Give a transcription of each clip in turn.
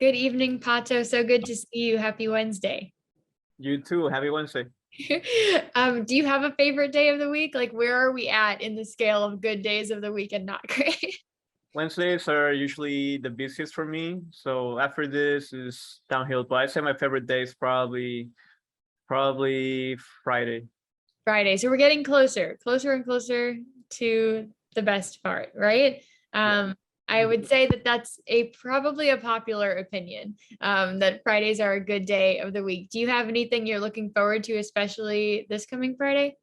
Good evening, Pato. So good to see you. Happy Wednesday. You too. Happy Wednesday. Do you have a favorite day of the week? Like, where are we at in the scale of good days of the week and not great? Wednesdays are usually the busiest for me. So after this is downhill. But I'd say my favorite day is probably Friday. Friday. So we're getting closer and closer to the best part, right? Yeah. Um, I would say that that's probably a popular opinion, that Fridays are a good day of the week. Do you have anything you're looking forward to, especially this coming Friday?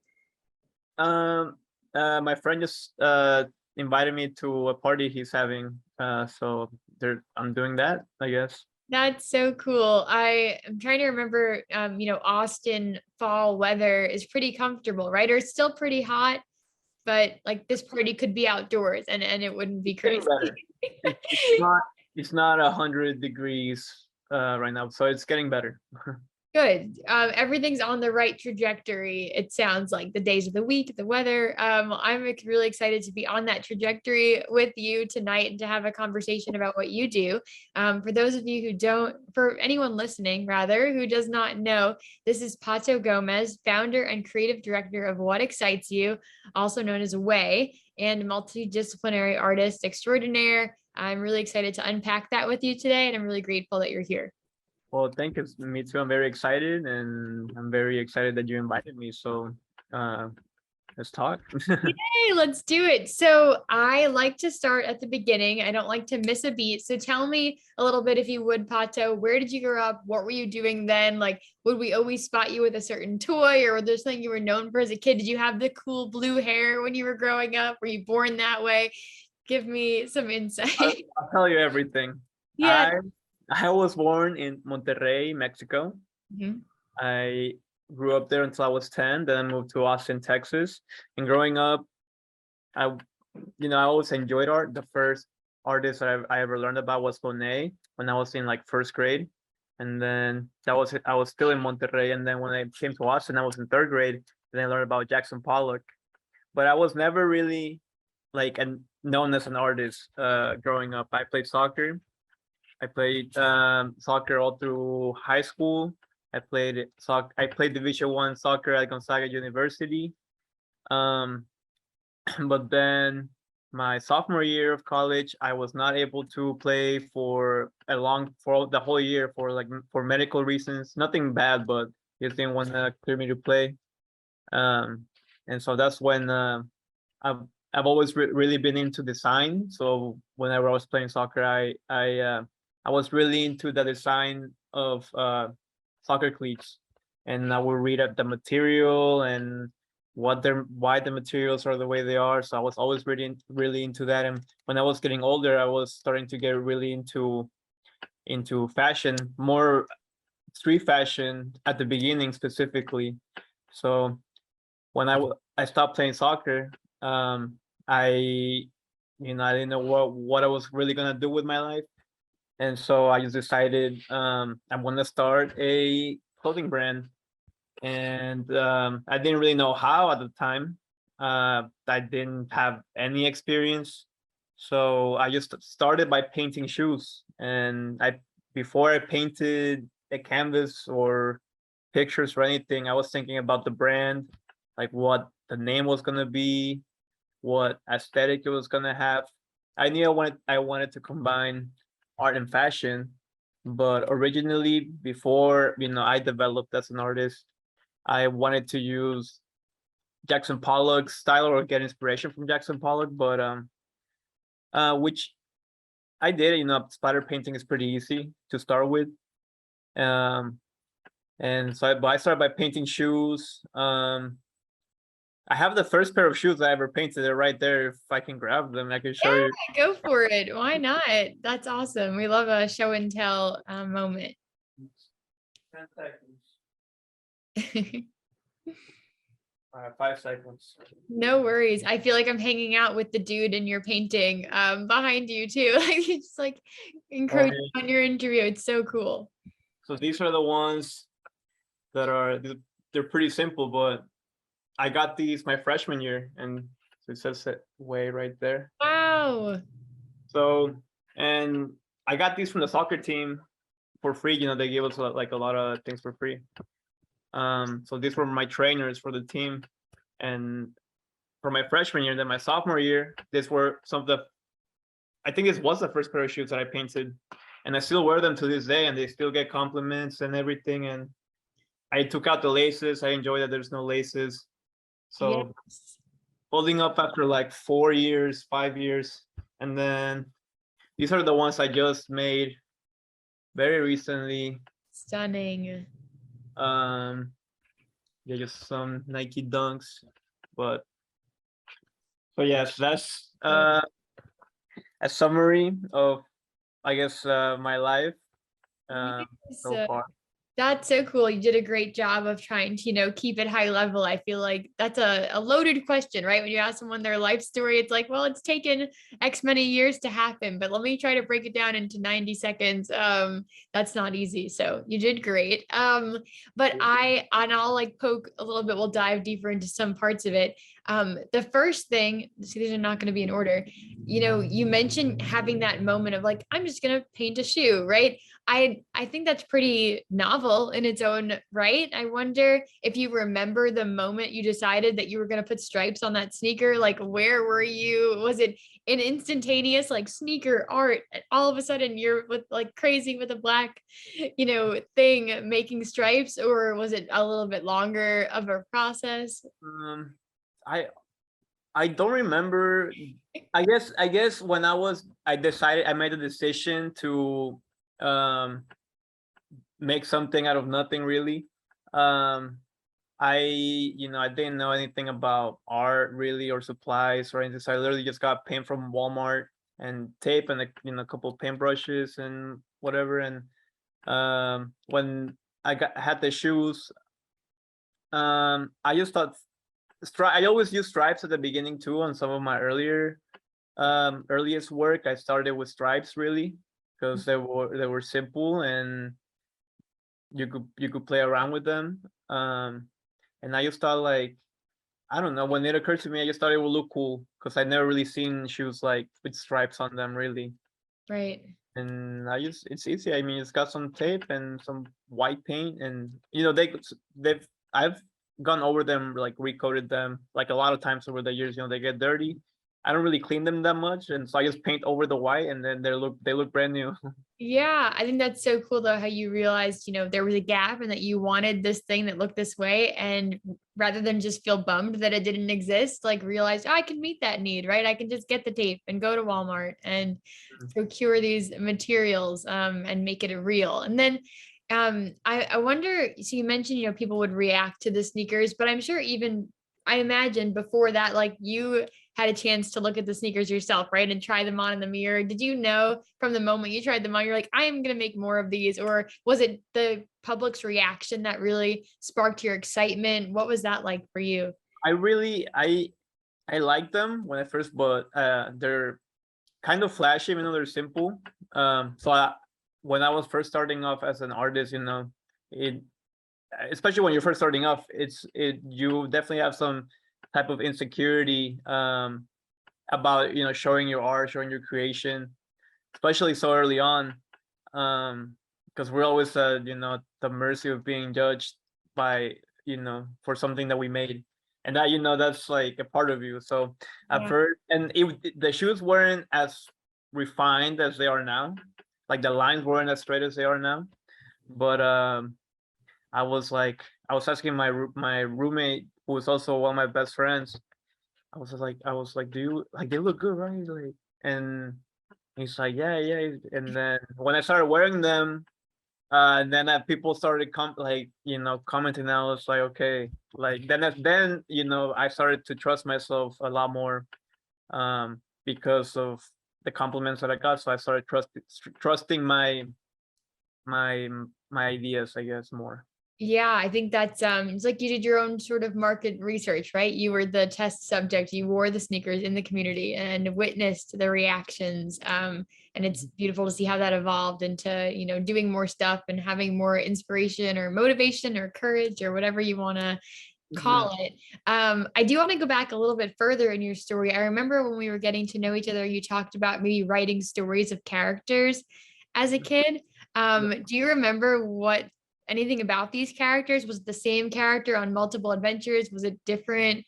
Um my friend just invited me to a party he's having. So I'm doing that, I guess. That's so cool. I am trying to remember, Austin fall weather is pretty comfortable, right? Or it's still pretty hot, but like this party could be outdoors and it wouldn't be Getting crazy. better. It's not 100 degrees right now, so it's getting better. Good. Everything's on the right trajectory. It sounds like the days of the week, the weather. I'm really excited to be on that trajectory with you tonight and to have a conversation about what you do. For those of you who don't, for anyone listening, rather, who does not know, this is Pato Gomez, founder and creative director of What Excites You, also known as Way, and multidisciplinary artist extraordinaire. I'm really excited to unpack that with you today, and I'm really grateful that you're here. Well, thank you. Me too. I'm very excited, and I'm very excited that you invited me. So, uh, let's talk. Hey, let's do it. So I like to start at the beginning. I don't like to miss a beat. So tell me a little bit, if you would, Pato, where did you grow up? What were you doing then? Like, would we always spot you with a certain toy, or was there something you were known for as a kid? Did you have the cool blue hair when you were growing up? Were you born that way? Give me some I'll, insight. I'll tell you everything. Yeah. I I was born in Monterrey, Mexico. Mhm. I grew up there until I was 10. Then I moved to Austin, Texas. And growing up, I I always enjoyed art. The first artist that I ever learned about was Monet when I was in like first grade. And then I was still in Monterrey. And then when I came to Austin, I was in third grade. Then I learned about Jackson Pollock. But I was never really like known as an artist growing up. I played soccer. I played soccer all through high school. I played Division 1 soccer at Gonzaga University. Um, but then my sophomore year of college, I was not able to play for the whole year for medical reasons. Nothing bad, but they didn't want to clear me to play. Um, and so that's when I've I've always really been into design. So whenever I was playing soccer, I was really into the design of soccer cleats, and I would read up the material and why the materials are the way they are. So I was always really into that. And when I was getting older, I was starting to get really into fashion, more street fashion at the beginning specifically. So when I stopped playing soccer, I I didn't know what I was really gonna do with my life, and so I just decided I'm gonna start a clothing brand, and I didn't really know how at the time. I didn't have any experience, so I just started by painting shoes, and I before I painted a canvas or pictures or anything, I was thinking about the brand, like what the name was gonna be, what aesthetic it was gonna have. I knew I wanted to combine art and fashion, but originally, before I developed as an artist, I wanted to use Jackson Pollock's style or get inspiration from Jackson Pollock, but which I did. Splatter painting is pretty easy to start with. Um, and so I started by painting shoes. I have the first pair of shoes I ever painted. They're right there. If I can grab them, I can show Yeah, you. go for it. Why not? That's awesome. We love a show and tell moment. 10 seconds. 5 seconds. No worries. I feel like I'm hanging out with the dude in your painting behind you too. Like it's just like Oh, encroaching yeah. on your interview. It's so cool. So these are the ones that they're pretty simple, but I got these my freshman year, and so it says it way right there. Wow. So, and I got these from the soccer team. for free. They gave us like a lot of things for free. So these were my trainers for the team, and for my freshman year, and then my sophomore year, these were some of the. I think this was the first pair of shoes that I painted, and I still wear them to this day, and they still get compliments and everything. And I took out the laces. I enjoy that there's no laces. So Yes. holding up after like 4 years, 5 years, and then these are the ones I just made very recently. Stunning. Um, yeah, just some Nike Dunks, but so yes, that's a summary of, I guess, my life Yes. so far. That's so cool. You did a great job of trying to, keep it high level. I feel like that's a loaded question, right? When you ask someone their life story, it's like, well, it's taken X many years to happen, but let me try to break it down into 90 seconds. That's not easy. So you did great. But and I'll like poke a little bit, we'll dive deeper into some parts of it. The first thing, see, these are not going to be in order. You mentioned having that moment of like, I'm just gonna paint a shoe, right? I think that's pretty novel in its own right. I wonder if you remember the moment you decided that you were going to put stripes on that sneaker. Like, where were you? Was it an instantaneous like sneaker art? And all of a sudden, you're with like crazy with a black, thing making stripes, or was it a little bit longer of a process? Um, I I don't remember. I guess when I made a decision to um make something out of nothing really. Um, I didn't know anything about art really or supplies or anything. So I literally just got paint from Walmart and tape and a couple paintbrushes and whatever. And when had the shoes, I just thought I always use stripes at the beginning too on some of my earliest work. I started with stripes really because they were simple and you could play around with them. And I just thought like, I don't know, when it occurred to me, I just thought it would look cool because I never really seen shoes like with stripes on them really. Right. And it's easy. I mean, it's got some tape and some white paint, and they've I've gone over them, like recoated them like a lot of times over the years. They get dirty. I don't really clean them that much, and so I just paint over the white, and then they look brand new. Yeah, I think that's so cool though, how you realized, there was a gap and that you wanted this thing that looked this way. And rather than just feel bummed that it didn't exist, like realize, oh, I can meet that need, right? I can just get the tape and go to Walmart and procure these materials and make it a real. And then I wonder, so you mentioned, people would react to the sneakers, but I'm sure even I imagine before that, like you had a chance to look at the sneakers yourself, right? And try them on in the mirror. Did you know from the moment you tried them on, you're like, I am going to make more of these? Or was it the public's reaction that really sparked your excitement? What was that like for you? I like them when I first bought. They're kind of flashy, even though they're simple. When I was first starting off as an artist, it especially when you're first starting off, you definitely have some type of insecurity about showing your art, showing your creation, especially so early on, because we're always the mercy of being judged by for something that we made, and that's like a part of you. So at Yeah. first, and the shoes weren't as refined as they are now, like the lines weren't as straight as they are now, but I was asking my roommate, who was also one of my best friends. I was like, do you like they look good, right? Like, and he's like, yeah, yeah. And then when I started wearing them, and then people started commenting. I was like, okay, like then I started to trust myself a lot more, because of the compliments that I got. So I started trusting my my ideas, I guess, more. Yeah, I think that's it's like you did your own sort of market research, right? You were the test subject, you wore the sneakers in the community and witnessed the reactions. And it's beautiful to see how that evolved into, doing more stuff and having more inspiration or motivation or courage or whatever you want to Mhm. call it. I do want to go back a little bit further in your story. I remember when we were getting to know each other, you talked about maybe writing stories of characters as a kid. Do you remember anything about these characters? Was it the same character on multiple adventures? Was it different?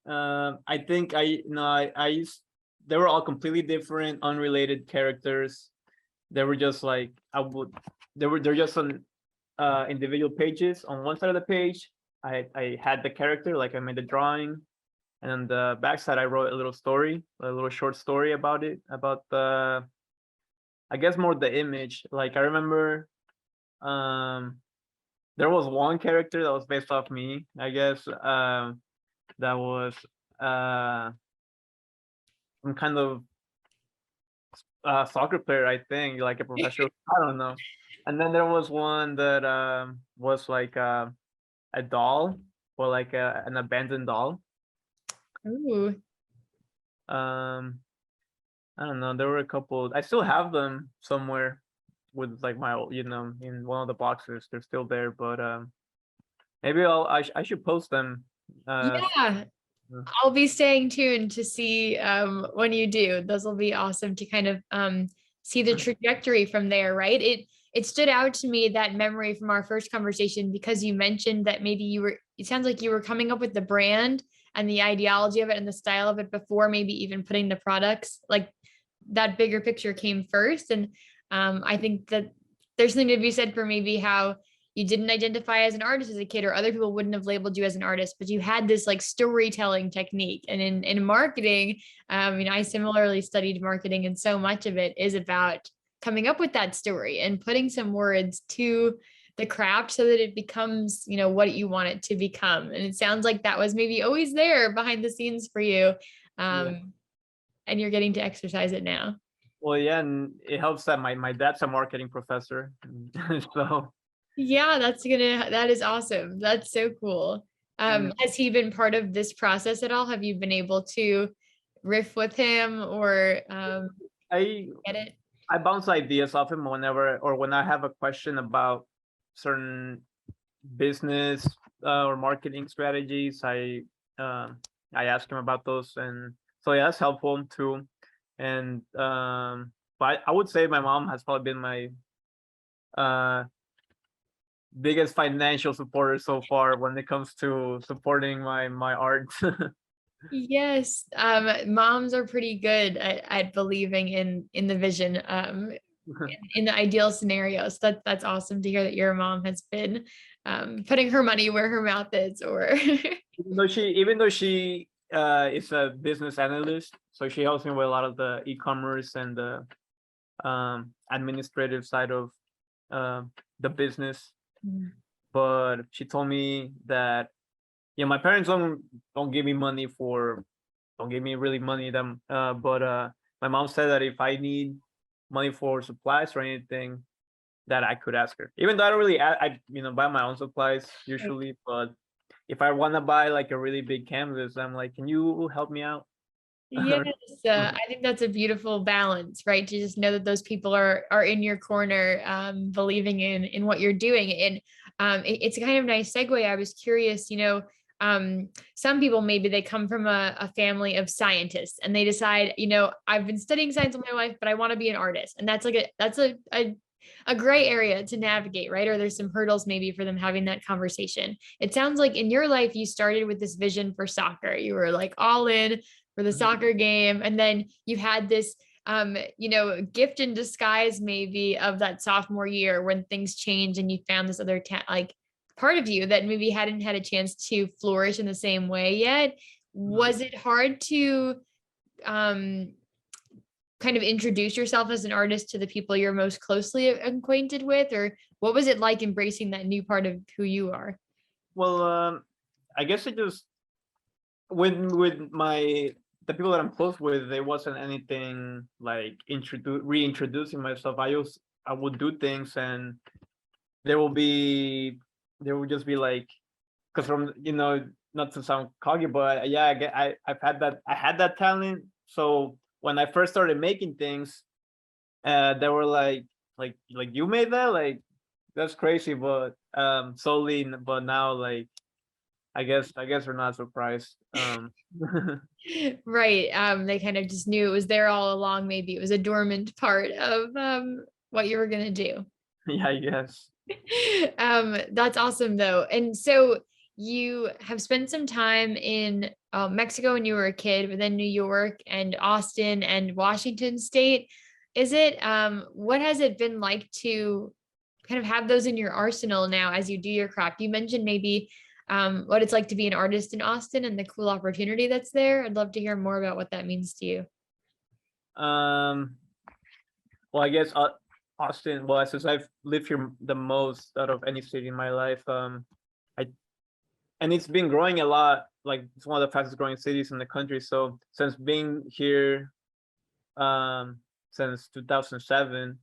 I think I no I used they were all completely different, unrelated characters. They were just like they're just on individual pages. On one side of the page, I had the character, like I made the drawing, and on the back side I wrote a little story, a little short story about it, about the I guess more the image. Like I remember there was one character that was based off me, I guess. That was some kind of soccer player, I think, like a professional. I don't know. And then there was one that was like a doll, or like an abandoned doll. Ooh. Um, I don't know. There were a couple. I still have them somewhere with like my in one of the boxes. They're still there, but maybe I should post them. Yeah, I'll be staying tuned to see when you do. Those will be awesome to kind of see the trajectory from there, right? It stood out to me, that memory from our first conversation, because you mentioned that maybe it sounds like you were coming up with the brand and the ideology of it and the style of it before maybe even putting the products, like that bigger picture came first. And I think that there's something to be said for maybe how you didn't identify as an artist as a kid, or other people wouldn't have labeled you as an artist, but you had this like storytelling technique. And in marketing, I similarly studied marketing, and so much of it is about coming up with that story and putting some words to the craft so that it becomes, what you want it to become. And it sounds like that was maybe always there behind the scenes for you. Yeah. And you're getting to exercise it now. Well, yeah, and it helps that my dad's a marketing professor, so Yeah, that is awesome. That's so cool. yeah. Has he been part of this process at all? Have you been able to riff with him or I get it? I bounce ideas off him whenever, or when I have a question about certain business or marketing strategies. I ask him about those, and so yeah, that's helpful too. And but I would say my mom has probably been my uh biggest financial supporter so far when it comes to supporting my art. Yes, moms are pretty good at believing in the vision, in the ideal scenarios. That's awesome to hear that your mom has been putting her money where her mouth is, or Even though she is a business analyst, so she helps me with a lot of the e-commerce and the administrative side of the business. But she told me that my parents don't give me money for don't give me really money them but my mom said that if I need money for supplies or anything, that I could ask her, even though I don't really buy my own supplies usually. But if I want to buy like a really big canvas, I'm like, can you help me out? Yes, I think that's a beautiful balance, right? To just know that those people are in your corner, believing in what you're doing. And it's a kind of nice segue. I was curious, some people, maybe they come from a family of scientists and they decide, I've been studying science all my life, but I want to be an artist. And that's like a gray area to navigate, right? Or there's some hurdles maybe for them having that conversation. It sounds like in your life, you started with this vision for soccer. You were like all in for the soccer game. And then you had this, gift in disguise, maybe, of that sophomore year when things changed and you found this other like part of you that maybe hadn't had a chance to flourish in the same way yet. Was it hard to kind of introduce yourself as an artist to the people you're most closely acquainted with, or what was it like embracing that new part of who you are? Well, I guess it just with my the people that I'm close with, there wasn't anything like reintroducing myself. I would do things, and there will be there will just be like, because from not to sound cocky, but yeah, I had that talent. So when I first started making things, they were like you made that, like that's crazy. But slowly, but now, like, I guess we're not surprised. Right. They kind of just knew it was there all along. Maybe it was a dormant part of what you were going to do. Yeah, I guess. That's awesome though. And so you have spent some time in Mexico when you were a kid, but then New York and Austin and Washington State. Is it, what has it been like to kind of have those in your arsenal now as you do your craft? You mentioned maybe what it's like to be an artist in Austin and the cool opportunity that's there. I'd love to hear more about what that means to you. Um, well, I guess Austin. Well, since I've lived here the most out of any city in my life, I and it's been growing a lot. Like it's one of the fastest growing cities in the country. So since being here, um, since 2007,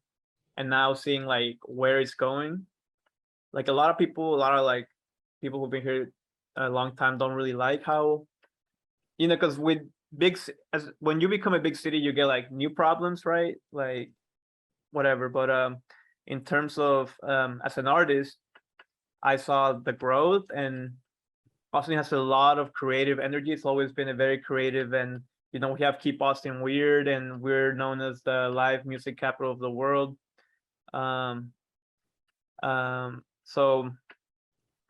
and now seeing like where it's going, like a lot of like people who've been here a long time don't really like how, because with as when you become a big city, you get like new problems, right? Like whatever. But in terms of as an artist, I saw the growth, and Austin has a lot of creative energy. It's always been a very creative, and we have Keep Austin Weird, and we're known as the live music capital of the world. Um, so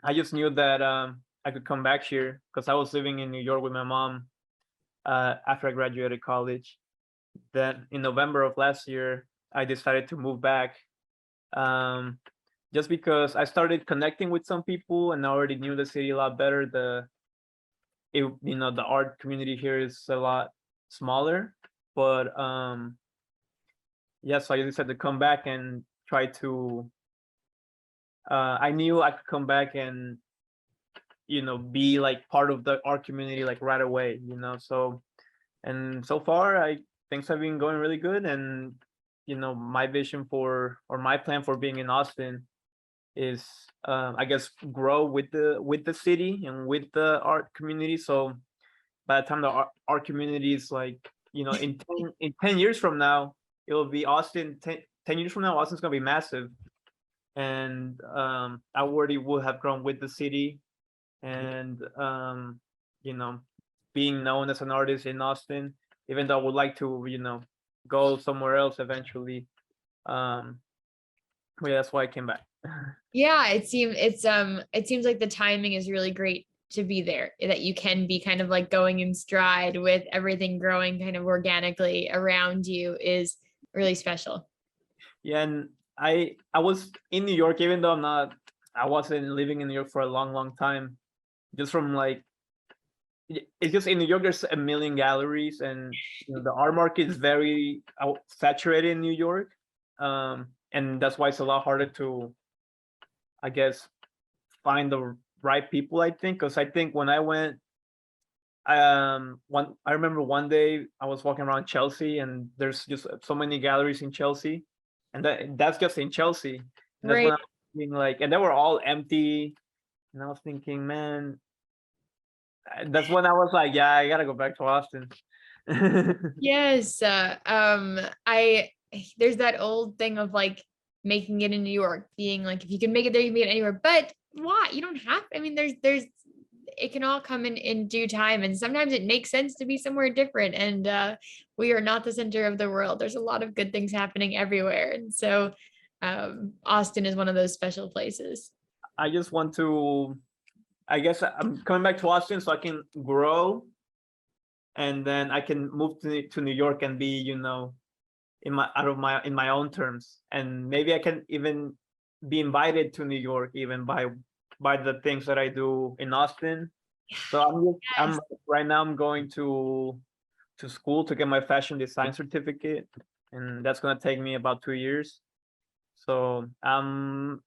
I just knew that I could come back here because I was living in New York with my mom after I graduated college. Then in November of last year, I decided to move back, um, just because I started connecting with some people and I already knew the city a lot better. The art community here is a lot smaller, but yeah, so I decided to come back and try to. I knew I could come back and be like part of the art community like right away. So and so far I things have been going really good, and my vision for or my plan for being in Austin is I guess grow with the city and with the art community. So by the time the art community is like in 10 years from now, it'll be Austin. 10 years from now, Austin's gonna be massive, and I already will have grown with the city, and you know being known as an artist in Austin, even though I would like to go somewhere else eventually. um but yeah, that's why I came back. Yeah, it seems like the timing is really great to be there, that you can be kind of like going in stride with everything growing kind of organically around you is really special. Yeah, and I was in New York, even though I wasn't living in New York for a long time, just from like it's just in New York there's a million galleries, and the art market is very saturated in New York. And that's why it's a lot harder to, I guess, find the right people, I think, because I think when I went, one I remember one day I was walking around Chelsea, and there's just so many galleries in Chelsea, and that's just in Chelsea. And that's when Right. I was thinking, like, and they were all empty, and I was thinking, man, that's when I was like, yeah, I gotta go back to Austin. Yes. I there's that old thing of like making it in New York, being like if you can make it there, you can make it anywhere. But why? You don't have, I mean, there's it can all come in due time. And sometimes it makes sense to be somewhere different. And we are not the center of the world. There's a lot of good things happening everywhere. And so Austin is one of those special places. I just want to, I guess I'm coming back to Austin so I can grow, and then I can move to New York and be, in my own terms, and maybe I can even be invited to New York even by the things that I do in Austin. So I'm Yes. right now I'm going to school to get my fashion design certificate, and that's gonna take me about 2 years. So I'm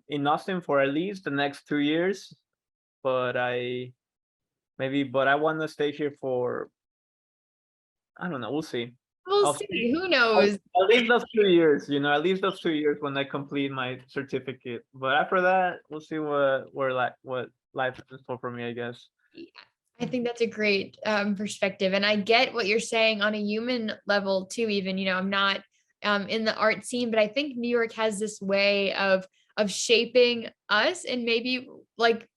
in Austin for at least the next 2 years, but I want to stay here for, I don't know. We'll see. We'll I'll see. see. Who knows? At least those 2 years, at least those 2 years when I complete my certificate. But after that, we'll see what life has in store for me, I guess. Yeah, I think that's a great perspective. And I get what you're saying on a human level too, even, I'm not in the art scene, but I think New York has this way of shaping us, and maybe like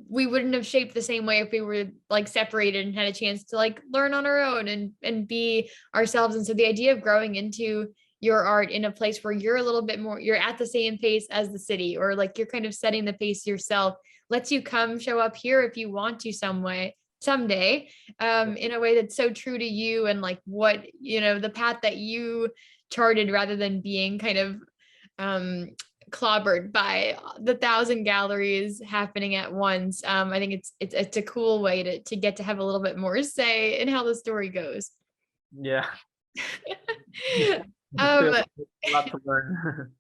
we wouldn't have shaped the same way if we were like separated and had a chance to like learn on our own and be ourselves. And so the idea of growing into your art in a place where you're a little bit more, you're at the same pace as the city, or like you're kind of setting the pace yourself, lets you come show up here if you want to some way someday, in a way that's so true to you and like what, the path that you charted, rather than being kind of um clobbered by the 1,000 galleries happening at once. I think it's a cool way to get to have a little bit more say in how the story goes. Yeah. um Still a lot to learn.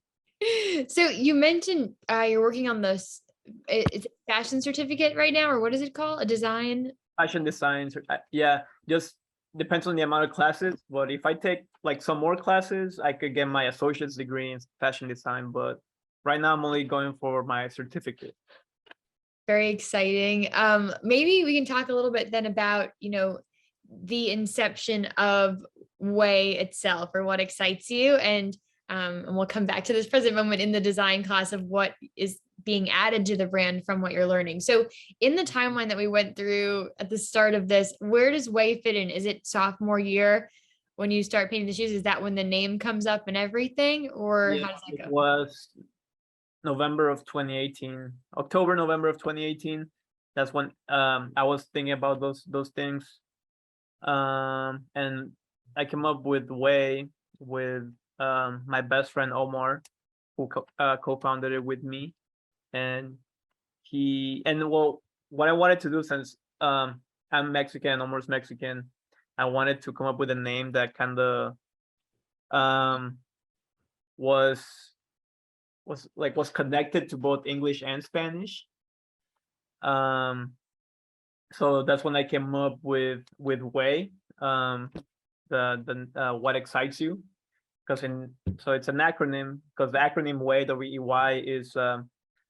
so you mentioned you're working on this, it's a fashion certificate right now, or what is it called, a design? Fashion designs, yeah, just depends on the amount of classes. But if I take like some more classes, I could get my associate's degree in fashion design. But right now, I'm only going for my certificate. Very exciting. Maybe we can talk a little bit then about, the inception of Way itself, or what excites you. And we'll come back to this present moment in the design class of what is being added to the brand from what you're learning. So in the timeline that we went through at the start of this, where does Way fit in? Is it sophomore year when you start painting the shoes? Is that when the name comes up and everything, or Yeah, how does that it go? was November of 2018, October, November of 2018. That's when I was thinking about those things. And I came up with Way with my best friend Omar, who co-founded it with me. And well, what I wanted to do, since I'm Mexican, Omar's Mexican, I wanted to come up with a name that kind of um was was connected to both English and Spanish. Um, so that's when I came up with Way, the what excites you, because so it's an acronym, because the acronym Way, WEY, is a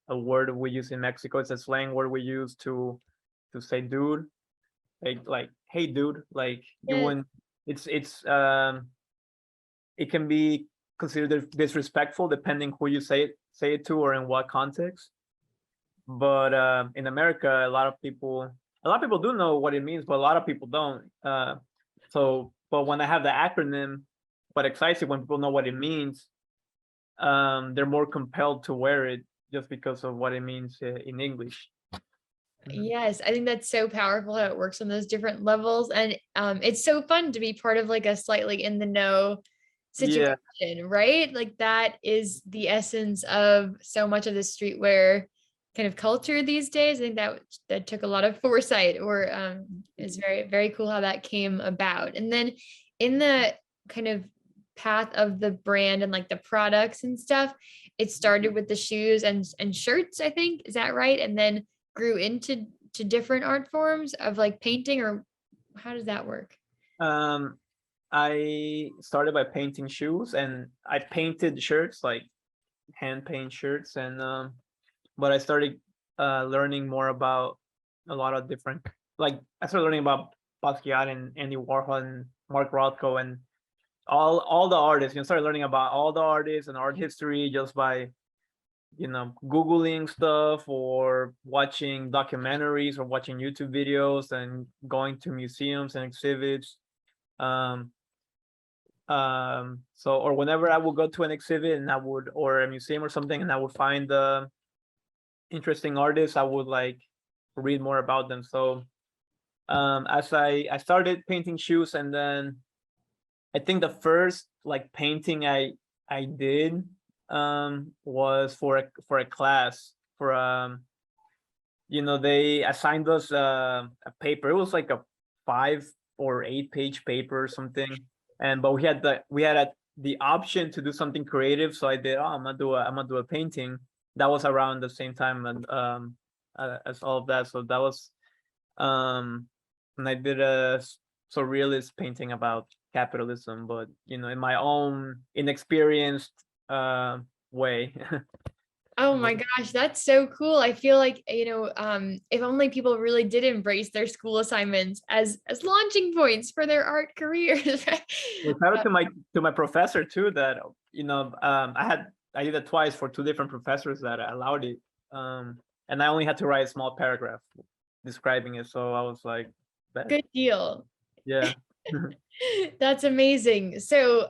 word we use in Mexico. It's a slang word we use to say dude, like hey dude, like you Yeah. wouldn't. It can be considered disrespectful depending who you say it to or in what context. But in America, a lot of people do know what it means, but a lot of people don't. But when I have the acronym, what excites you, when people know what it means, they're more compelled to wear it just because of what it means in English. Yes, I think that's so powerful how it works on those different levels. And it's so fun to be part of like a slightly in the know Yeah. situation, right? Like that is the essence of so much of the streetwear kind of culture these days. I think that took a lot of foresight, or is very, very cool how that came about. And then in the kind of path of the brand and like the products and stuff, it started with the shoes and shirts, I think. Is that right? And then grew into different art forms of like painting, or how does that work? Um, I started by painting shoes, and I painted shirts, like hand paint shirts, and but I started learning more about a lot of different, like I started learning about Basquiat and Andy Warhol and Mark Rothko and all the artists. Started learning about all the artists and art history just by Googling stuff or watching documentaries or watching YouTube videos and going to museums and exhibits. Um, so, or whenever I would go to an exhibit and or a museum or something, and I would find interesting artists, I would like read more about them. So as I started painting shoes, and then I think the first like painting I did was for a class, for they assigned us a paper. It was like a 5 or 8 page paper or something, but we had the option to do something creative. So I did, I'm gonna do a painting. That was around the same time, and as all of that. So that was and I did a surrealist painting about capitalism, but in my own inexperienced way. Oh my gosh, that's so cool. I feel like, if only people really did embrace their school assignments as launching points for their art careers, right? Well, shout out to my professor too, that I did it twice for 2 different professors that allowed it. And I only had to write a small paragraph describing it. So I was like, Good deal. yeah. That's amazing. So,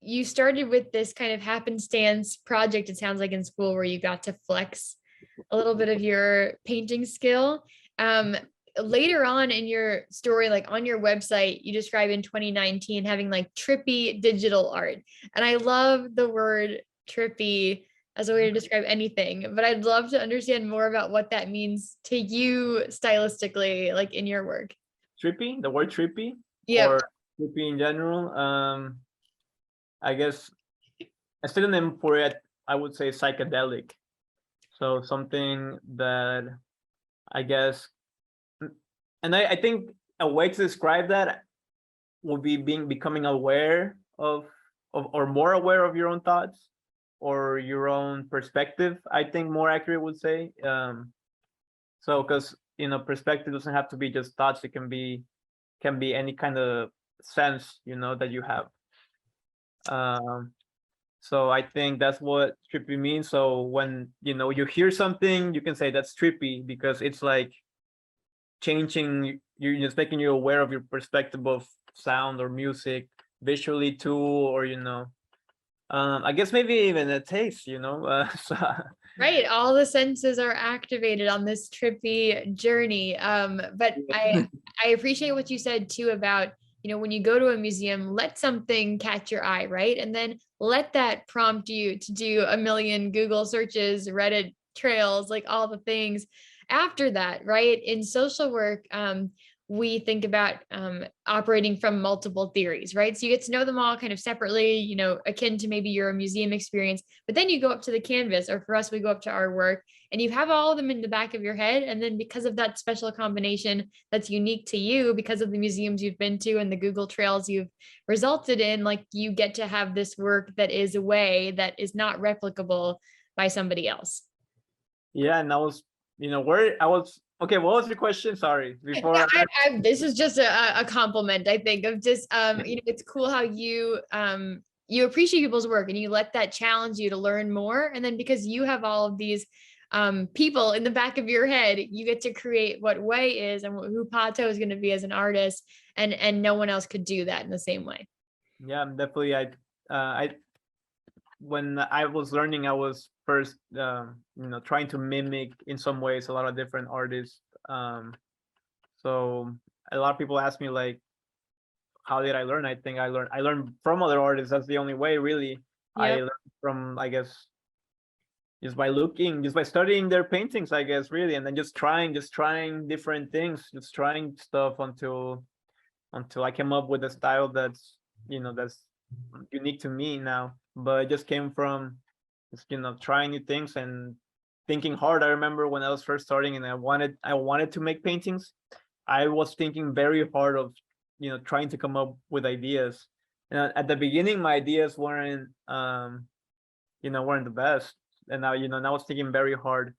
you started with this kind of happenstance project, it sounds like, in school, where you got to flex a little bit of your painting skill. Um, Later on in your story, like on your website, you describe in 2019 having like trippy digital art. And I love the word trippy as a way to describe anything, but I'd love to understand more about what that means to you stylistically, like in your work. Trippy, the word trippy, Yep. or trippy in general. I guess a synonym for it, I would say psychedelic. So something that, I guess, and I think a way to describe that would be becoming aware of or more aware of your own thoughts or your own perspective. I think more accurate would say. So because perspective doesn't have to be just thoughts. It can be any kind of sense that you have. Um, so I think that's what trippy means. So when you hear something, you can say that's trippy because it's like changing. You're just making you aware of your perspective of sound or music visually too, or I guess maybe even a taste. So, Right. All the senses are activated on this trippy journey. But I appreciate what you said too about, when you go to a museum, let something catch your eye, right? And then let that prompt you to do a million Google searches, Reddit trails, like all the things after that, right? In social work, we think about operating from multiple theories, right? So you get to know them all kind of separately, akin to maybe your museum experience, but then you go up to the canvas, or for us, we go up to our work, and you have all of them in the back of your head. And then because of that special combination that's unique to you, because of the museums you've been to and the Google trails you've resulted in, like you get to have this work that is a way that is not replicable by somebody else. yeah, and I was, where I was. Okay, what was your question? Sorry, Yeah, before. this is just a compliment, I think, of just it's cool how you appreciate people's work and you let that challenge you to learn more. And then because you have all of these people in the back of your head, you get to create what Way is and who Pato is going to be as an artist, and no one else could do that in the same way. Yeah, definitely. I when I was learning, I was first, trying to mimic in some ways a lot of different artists. So a lot of people ask me like, how did I learn? I think I learned from other artists. That's the only way, really. I Yep. learned from, I guess, just by looking, just by studying their paintings, I guess, really, and then just trying different things, just trying stuff until I came up with a style that's unique to me now. But it just came from just trying new things and thinking hard. I remember when I was first starting and I wanted to make paintings. I was thinking very hard of trying to come up with ideas. And at the beginning, my ideas weren't the best. And now I was thinking very hard.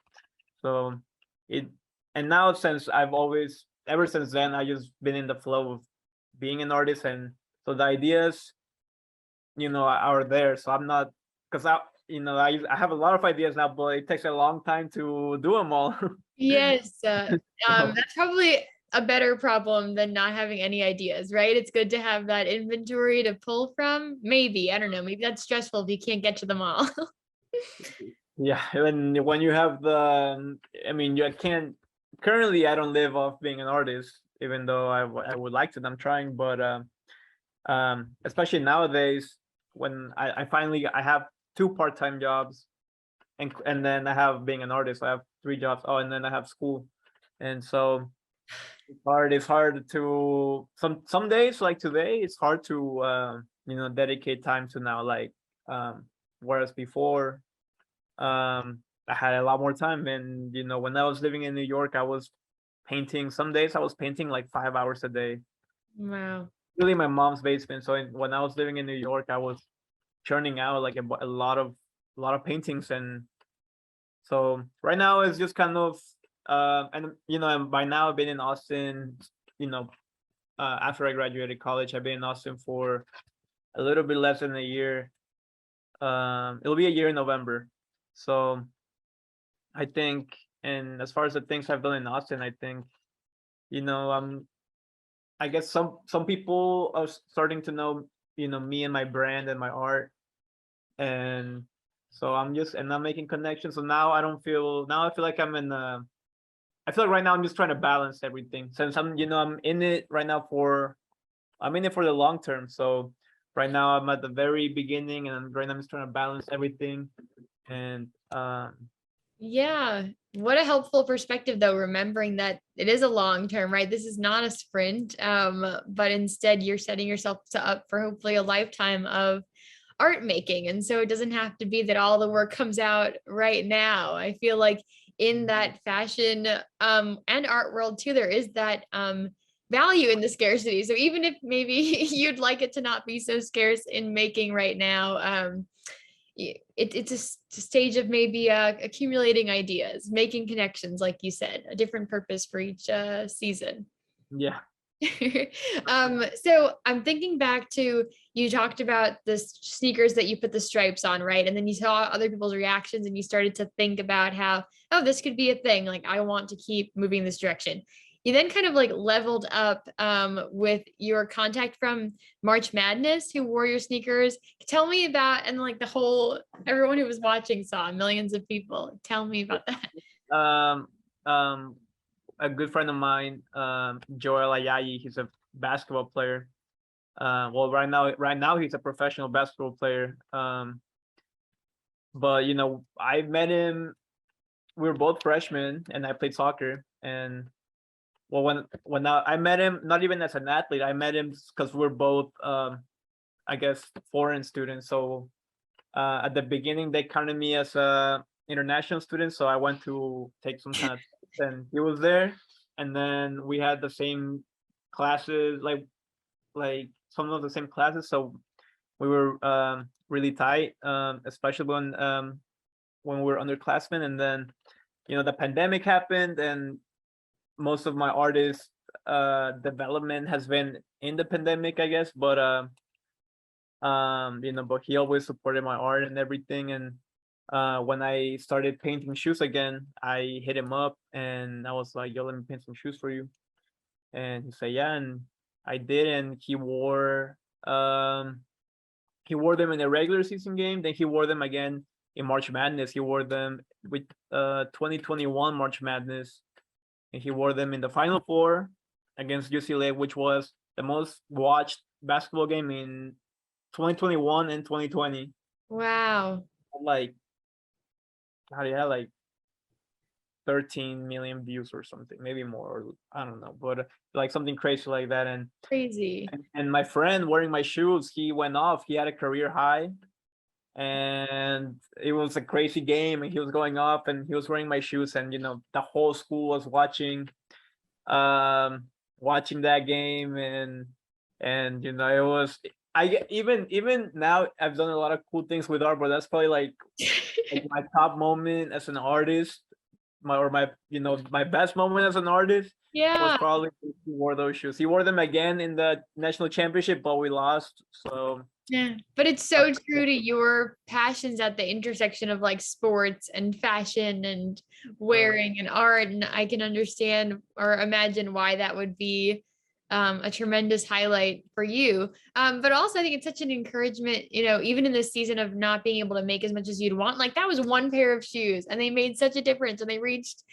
So it and now since I've always ever since then I just been in the flow of being an artist, and so the ideas are there. So I'm not, because I have a lot of ideas now, but it takes a long time to do them all. Yes. So, That's probably a better problem than not having any ideas, right? It's good to have that inventory to pull from. Maybe, I don't know, maybe that's stressful if you can't get to them all. yeah, when you have I mean, you can't. Currently, I don't live off being an artist, even though I would like to. I'm trying, but especially nowadays when I finally I have two part-time jobs, and then I have being an artist. I have three jobs. Oh, and then I have school, and so it's hard to some days like today. It's hard to dedicate time to now, like, whereas before, I had a lot more time. And when I was living in New York, I was painting. Some days I was painting like 5 hours a day, Wow. really, my mom's basement. So when I was living in New York, I was churning out like a lot of paintings. And so right now it's just kind of, and and by now I've been in Austin. You know, after I graduated college, I've been in Austin for a little bit less than a year. It'll be a year in November. So I think, and as far as the things I've done in Austin, I think, I guess some people are starting to know, me and my brand and my art. And so I'm making connections. So now I feel like I feel like right now I'm just trying to balance everything, since I'm in it right now I'm in it for the long term. So right now I'm at the very beginning, and right now I'm just trying to balance everything. And Yeah. What a helpful perspective though, remembering that it is a long term, right? This is not a sprint. But instead you're setting yourself up for hopefully a lifetime of art making. And so it doesn't have to be that all the work comes out right now. I feel like in that fashion and art world too, there is that value in the scarcity. So even if maybe you'd like it to not be so scarce in making right now, it's a stage of maybe accumulating ideas, making connections, like you said, a different purpose for each season. yeah. So I'm thinking back to, you talked about the sneakers that you put the stripes on, right? And then you saw other people's reactions and you started to think about how, oh, this could be a thing. Like, I want to keep moving this direction. You then kind of like leveled up with your contact from March Madness who wore your sneakers. Tell me about, and like the whole, everyone who was watching saw, millions of people. Tell me about that. Um, um, a good friend of mine, Joel Ayayi, he's a basketball player. Well, right now he's a professional basketball player. But I met him. We were both freshmen, and I played soccer. And well, when I met him, not even as an athlete, I met him because we're both, I guess, foreign students. So at the beginning, they counted me as a international student, so I went to take some kind of test, and he was there, and then we had the same classes, like some of the same classes, so we were really tight, especially when we were underclassmen. And then the pandemic happened, and most of my artist development has been in the pandemic, I guess. But but he always supported my art and everything. And when I started painting shoes again, I hit him up and I was like, yo, let me paint some shoes for you. And he said, yeah. And I did. And he wore them in a regular season game, then he wore them again in March Madness. He wore them with 2021 March Madness, and he wore them in the Final Four against UCLA, which was the most watched basketball game in 2021 and 2020. Wow. Like, how do you have like 13 million views or something, maybe more, or I don't know, but like something crazy like that. And Crazy. and my friend wearing my shoes, he went off. He had a career high, and it was a crazy game, and he was going off, and he was wearing my shoes, and the whole school was watching that game. And it was, even now I've done a lot of cool things with art, but that's probably like my top moment as an artist, my best moment as an artist was Yeah. probably he wore those shoes. He wore them again in the national championship, but we lost. So Yeah. But it's so true to your passions at the intersection of like sports and fashion and wearing and art. And I can understand or imagine why that would be a tremendous highlight for you. But also I think it's such an encouragement, even in this season of not being able to make as much as you'd want, like that was one pair of shoes and they made such a difference and they reached,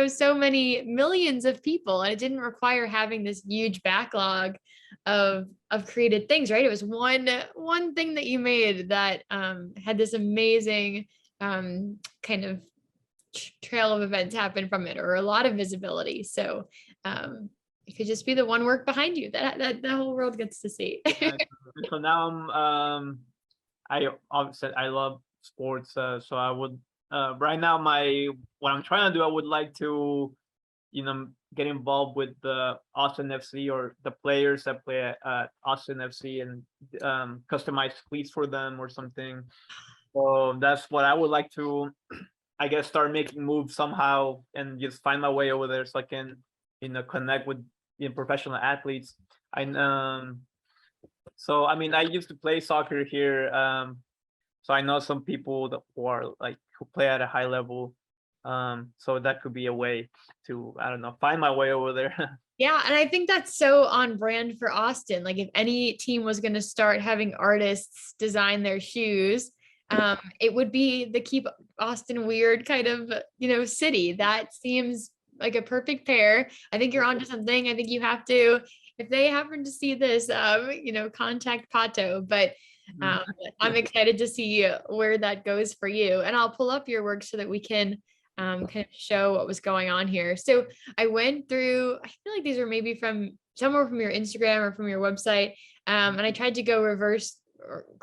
so many millions of people, and it didn't require having this huge backlog of created things, right? It was one thing that you made that had this amazing kind of trail of events happen from it, or a lot of visibility. So it could just be the one work behind you that the whole world gets to see. yeah, so now I obviously I love sports, so I would right now what I'm trying to do, I would like to get involved with the Austin FC, or the players that play at Austin FC, and customize cleats for them or something. So that's what I would like to, I guess, start making moves somehow, and just find my way over there so I can connect with professional athletes. So I mean, I used to play soccer here, so I know some people who are like who play at a high level. So that could be a way to, I don't know, find my way over there. Yeah, and I think that's so on brand for Austin. Like if any team was going to start having artists design their shoes, it would be the Keep Austin Weird kind of, city. That seems like a perfect pair. I think you're onto something. I think you have to, if they happen to see this, contact Pato. But um, I'm excited to see where that goes for you. And I'll pull up your work so that we can kind of show what was going on here. So I went through, I feel like these are maybe from somewhere from your Instagram or from your website. And I tried to go reverse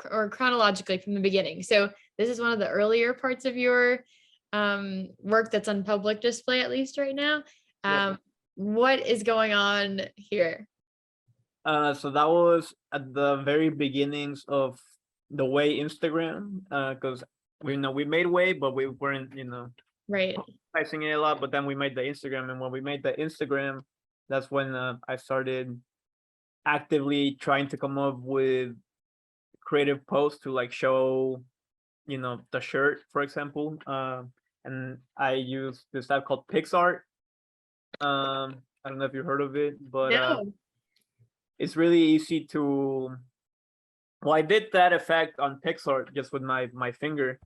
or chronologically from the beginning. So this is one of the earlier parts of your work that's on public display, at least right now. Yep. What is going on here? So that was at the very beginnings of the way Instagram, because we made way, but we weren't, Right. pricing it a lot. But then we made the Instagram, and when we made the Instagram, that's when I started actively trying to come up with creative posts to like show, the shirt, for example. And I use this app called PixArt. I don't know if you heard of it, but No, it's really easy to. Well, I did that effect on PixArt just with my finger.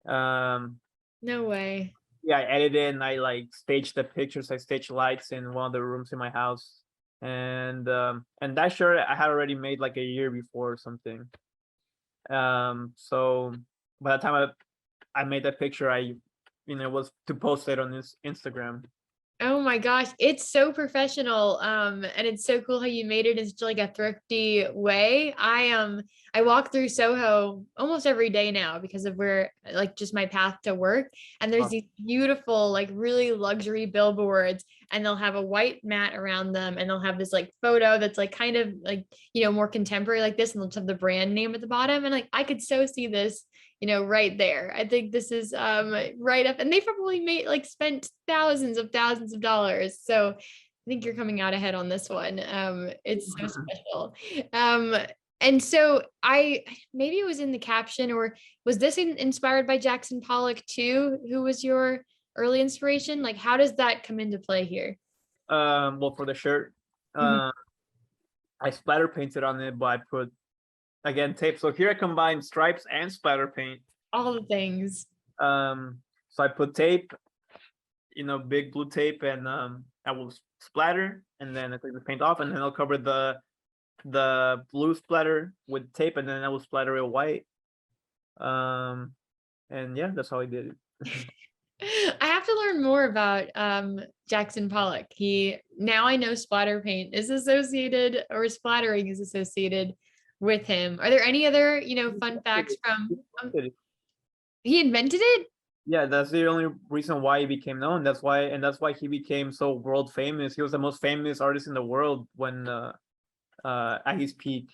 Um, no way. yeah, I edited and I like staged the pictures. I staged lights in one of the rooms in my house, and that shirt I had already made like a year before or something. So by the time I made that picture, was to post it on this Instagram. Oh my gosh, it's so professional. And it's so cool how you made it in such like a thrifty way. I walk through Soho almost every day now because of where like just my path to work. And there's these beautiful, like really luxury billboards, and they'll have a white mat around them, and they'll have this like photo that's like kind of like, more contemporary like this, and they'll just have the brand name at the bottom. And like I could so see this right there. I think this is right up, and they probably made like spent thousands of dollars. So I think you're coming out ahead on this one. It's so special. And so maybe it was in the caption, or was this inspired by Jackson Pollock too, who was your early inspiration? Like how does that come into play here? Well, for the shirt, Mhm. I splatter painted on it, but I put again tape. So here I combine stripes and splatter paint. All the things. So I put tape, big blue tape, and I will splatter, and then I take the paint off, and then I'll cover the blue splatter with tape, and then I will splatter it white. And yeah, that's how I did it. I have to learn more about Jackson Pollock. Now I know splatter paint is associated, or splattering is associated with him. Are there any other, fun facts from he invented it? Yeah, that's the only reason why he became known. That's why he became so world famous. He was the most famous artist in the world when at his peak.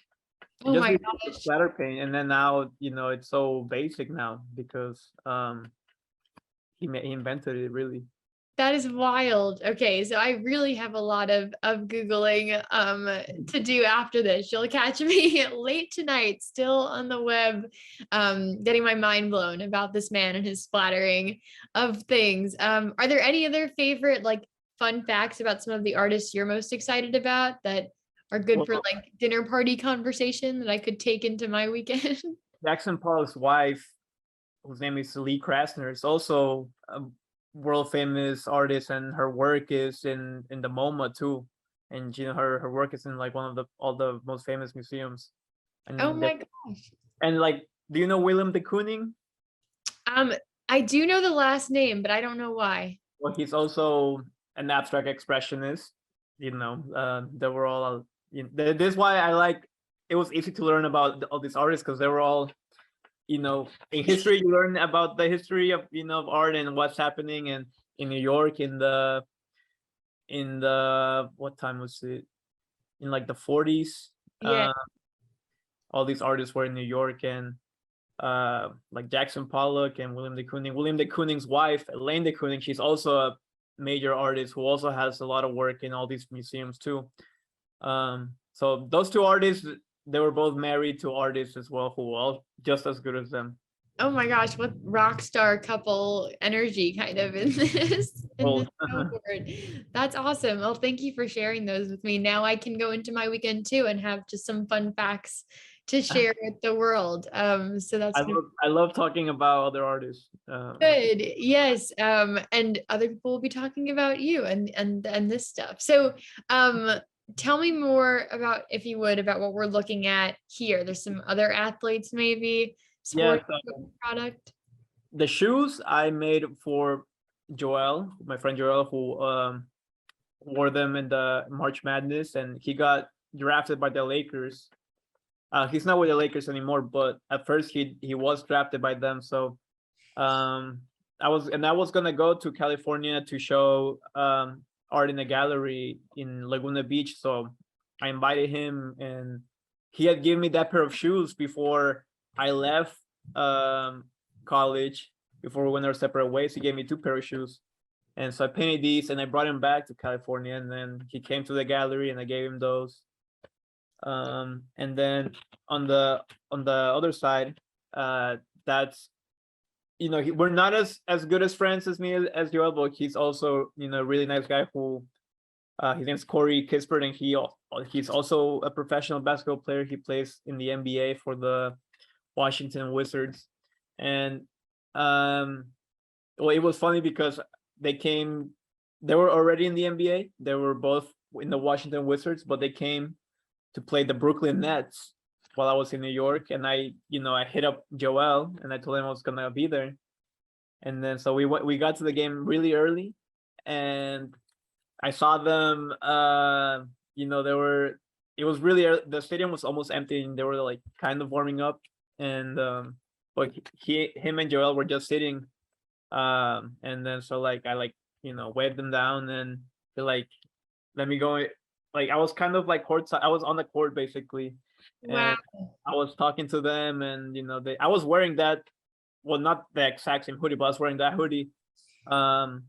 Oh Just my because of gosh. splatter paint, and then now it's so basic now because he invented it really. That is wild. Okay, so I really have a lot of Googling to do after this. You'll catch me late tonight, still on the web, getting my mind blown about this man and his splattering of things. Are there any other favorite like fun facts about some of the artists you're most excited about that are good for Well, like dinner party conversation that I could take into my weekend? Jackson Pollock's wife, whose name is Lee Krasner, is also a world famous artist, and her work is in the MoMA too. And her work is in like one of all the most famous museums. Oh And my gosh. like, do you know Willem de Kooning? Um, I do know the last name, but I don't know why. Well, he's also an abstract expressionist. They were all. This is why I like. It was easy to learn about all these artists because they were all. In history, you learn about the history of art and what's happening in New York in the what time was it? In like the 40s. Yeah. All these artists were in New York, and like Jackson Pollock and William de Kooning. William de Kooning's wife, Elaine de Kooning, she's also a major artist who also has a lot of work in all these museums too. So those two artists, they were both married to artists as well who were all just as good as them. Oh my gosh, what rock star couple energy kind of in this Well, cohort. That's awesome. Well, thank you for sharing those with me. Now I can go into my weekend too and have just some fun facts to share with the world. So that's gonna I love talking about other artists. be good. Yes. And other people will be talking about you and this stuff. So tell me more about, if you would, about what we're looking at here. There's some other athletes, maybe Yeah, sports so product. the shoes I made for Joel, my friend Joel, who wore them in the March Madness, and he got drafted by the Lakers. He's not with the Lakers anymore, but at first he was drafted by them. So um, I was gonna go to California to show art in a gallery in Laguna Beach. So I invited him, and he had given me that pair of shoes before I left college. Before we went our separate ways, he gave me two pair of shoes. And so I painted these and I brought him back to California, and then he came to the gallery and I gave him those. And then on the other side, that's we're not as good as friends as me as Joel, but he's also a really nice guy who his name's Corey Kispert, and he's also a professional basketball player. He plays in the NBA for the Washington Wizards. And well, it was funny because they were already in the NBA. They were both in the Washington Wizards, but they came to play the Brooklyn Nets while I was in New York. And I hit up Joel and I told him I was gonna be there. And then so we got to the game really early, and I saw them. It was really early. The stadium was almost empty, and they were like kind of warming up. And but him and Joel were just sitting. And then so like I waved them down, and they're like, let me go. Like I was kind of like courtside. I was on the court basically, Wow. and I was talking to them, and I was wearing that. Well, not the exact same hoodie, but I was wearing that hoodie. Um,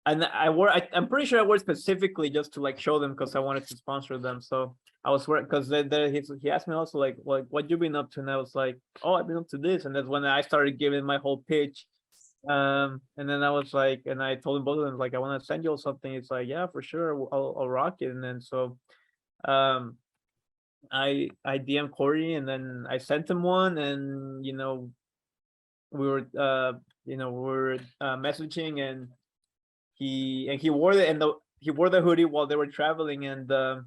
and I'm pretty sure I wore it specifically just to like show them because I wanted to sponsor them. So I was wearing, because he asked me also like what you been up to, and I was like, oh, I've been up to this, and that's when I started giving my whole pitch. And then I was like, and I told him both of them like, I want to send you something. It's like, yeah, for sure, I'll rock it. And then so I DM Corey, and then I sent him one, and we were messaging, and he wore it, and he wore the hoodie while they were traveling. And the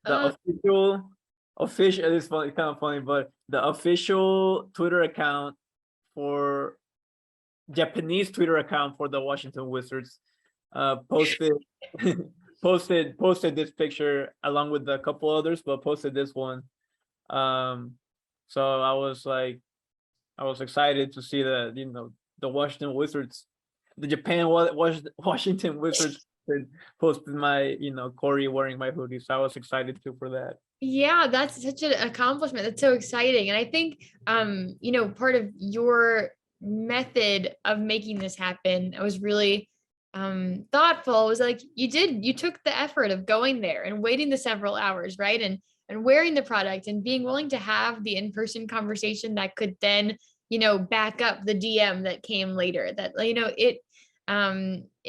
Uh, official it's funny, kind of funny, but the official Twitter account for Japanese Twitter account for the Washington Wizards posted posted this picture along with a couple others, but posted this one. So I was excited to see that the Washington Wizards, the Washington Wizards posted my Corey wearing my hoodie. So I was excited too for that. yeah, that's such an accomplishment. That's so exciting. And I think part of your method of making this happen, I was really thoughtful, was like you took the effort of going there and waiting the several hours, right? And wearing the product and being willing to have the in-person conversation that could then back up the DM that came later. That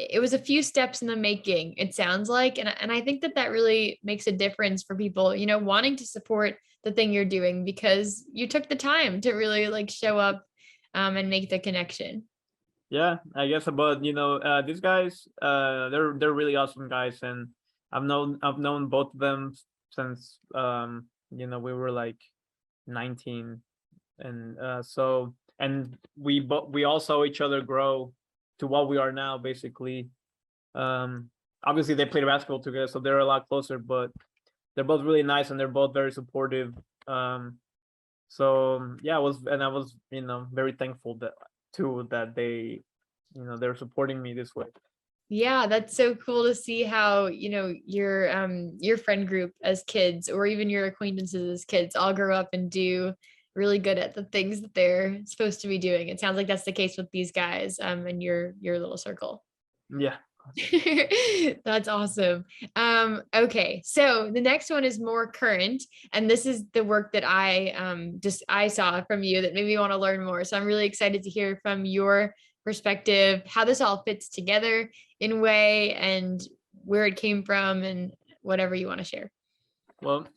it was a few steps in the making, it sounds like. And I think that really makes a difference for people wanting to support the thing you're doing, because you took the time to really like show up and make the connection. Yeah, I guess. But these guys, they're really awesome guys, and I've known both of them since we were like 19. And so, and we all saw each other grow to what we are now, basically. Obviously they played basketball together, so they're a lot closer, but they're both really nice and they're both very supportive. So yeah, I was very thankful that they they're supporting me this way. Yeah, that's so cool to see how, your friend group as kids, or even your acquaintances as kids, all grow up and do really good at the things that they're supposed to be doing. It sounds like that's the case with these guys in your little circle. Yeah, That's awesome. Okay, so the next one is more current, and this is the work that I saw from you that made me want to learn more. So I'm really excited to hear from your perspective how this all fits together in way and where it came from and whatever you want to share. Well,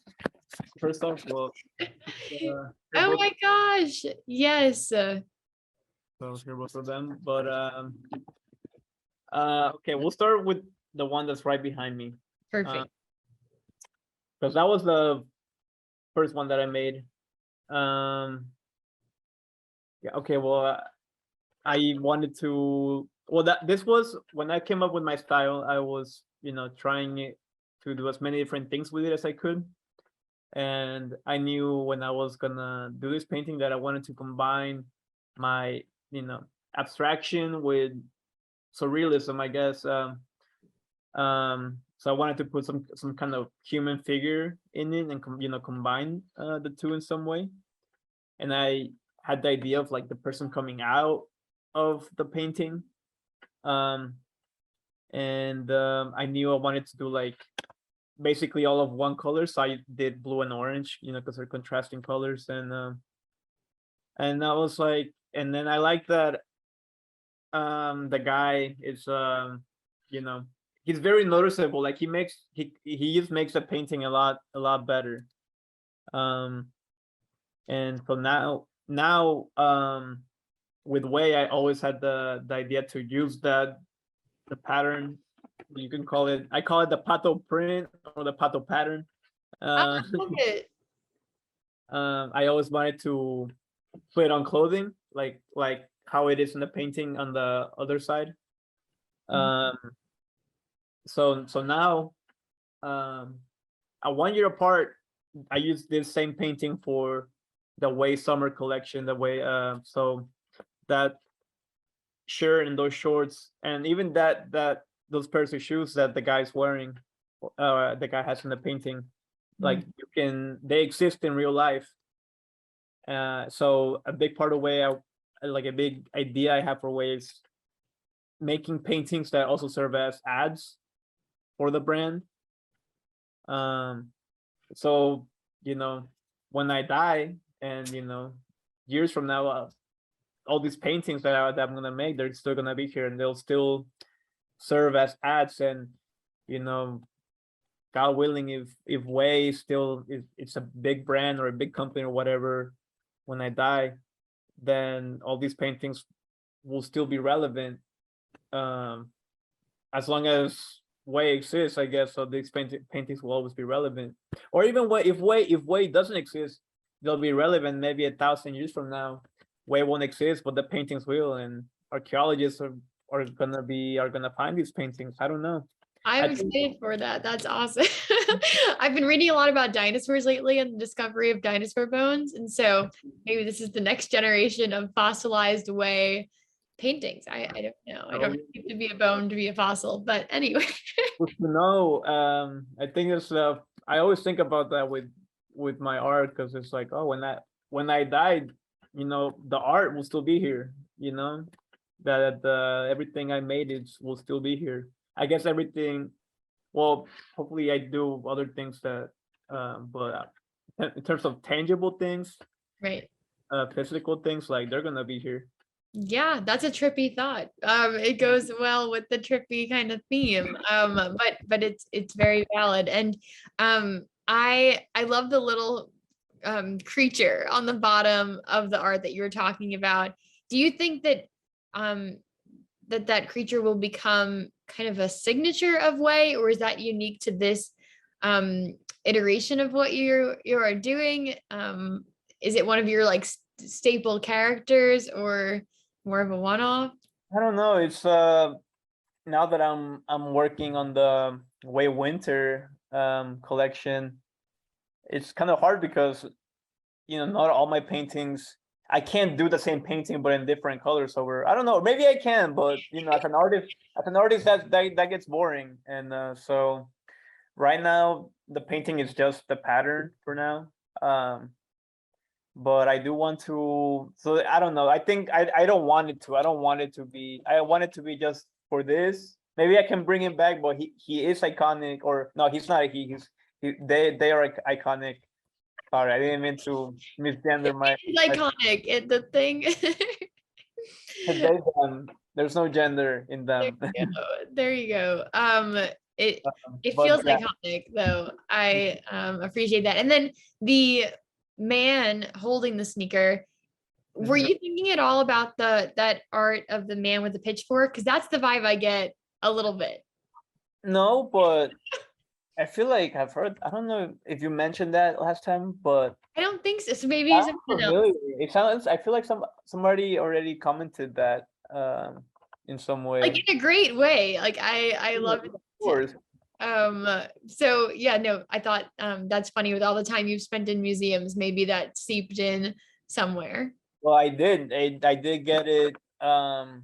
first off, well, here Oh both, my gosh. Yes. so here both of them. But okay, we'll start with the one that's right behind me. Perfect. Because that was the first one that I made. Yeah, okay, well, I wanted to, well, that this was when I came up with my style, I was, trying to do as many different things with it as I could. And I knew when I was gonna do this painting that I wanted to combine my, abstraction with surrealism, I guess. So I wanted to put some kind of human figure in it and combine the two in some way. And I had the idea of like the person coming out of the painting. And I knew I wanted to do like basically all of one color, so I did blue and orange, because they're contrasting colors. And I was like, and then I like that the guy is he's very noticeable. Like he just makes the painting a lot better. um and so now with Way, I always had the idea to use the pattern. You can call it, I call it the Pato print or the Pato pattern. I uh love it. I always wanted to put it on clothing, like how it is in the painting on the other side. um so now, um a 1 year apart, I used this same painting for the Way summer collection. The Way, so that shirt and those shorts, and even that those pairs of shoes that the guy's wearing, the guy has in the painting, like they exist in real life. So a big part of Way, like a big idea I have for Way is making paintings that also serve as ads for the brand. So when I die, and years from now, all these paintings that I'm gonna make, they're still gonna be here, and they'll still serve as ads. And you know God willing, if Way still, if it's a big brand or a big company or whatever, when I die, then all these paintings will still be relevant, as long as Way exists, I guess. So these paintings will always be relevant. Or even if Way doesn't exist, they'll be relevant maybe 1,000 years from now. Way won't exist, but the paintings will, and archaeologists are gonna find these paintings. I don't know. I I'm think excited for that. That's awesome. I've been reading a lot about dinosaurs lately and the discovery of dinosaur bones. And so maybe this is the next generation of fossilized Way paintings. I don't know. I don't need to be a bone to be a fossil, but anyway. I think it's I always think about that with my art, because it's like, oh, when I died, the art will still be here. That everything I made will still be here. I guess everything. Well, hopefully I do other things that, but in terms of tangible things, Right. physical things, like they're gonna be here. Yeah, that's a trippy thought. It goes well with the trippy kind of theme. But it's very valid. And I love the little creature on the bottom of the art that you were talking about. Do you think that um that creature will become kind of a signature of Way, or is that unique to this iteration of what you are doing? Is it one of your like staple characters or more of a one-off? I don't know. It's now that I'm working on the Way Winter collection, it's kind of hard because not all my paintings, I can't do the same painting but in different colors over. I don't know, maybe I can, but as an artist that gets boring. And so right now the painting is just the pattern for now. But I do want to, so I don't know, I think I don't want it to be, I want it to be just for this. maybe I can bring him back, but he is iconic, or no, he's not. They are iconic. Sorry, I didn't mean to misgender my. It's iconic. The thing. They, there's no gender in There them. you go. There you go. It it But feels yeah. iconic though. I appreciate that. And then the man holding the sneaker, were you thinking at all about that art of the man with the pitchfork? Because that's the vibe I get a little bit. No, but I feel like I've heard. I don't know if you mentioned that last time, but I don't think so. So maybe it's sounds something else. familiar. It sounds. I feel like somebody already commented that in some Like way. in a great way. Like I Yeah, love of it. course. So yeah, no, I thought that's funny with all the time you've spent in museums, maybe that seeped in somewhere. Well, I did. I did get it from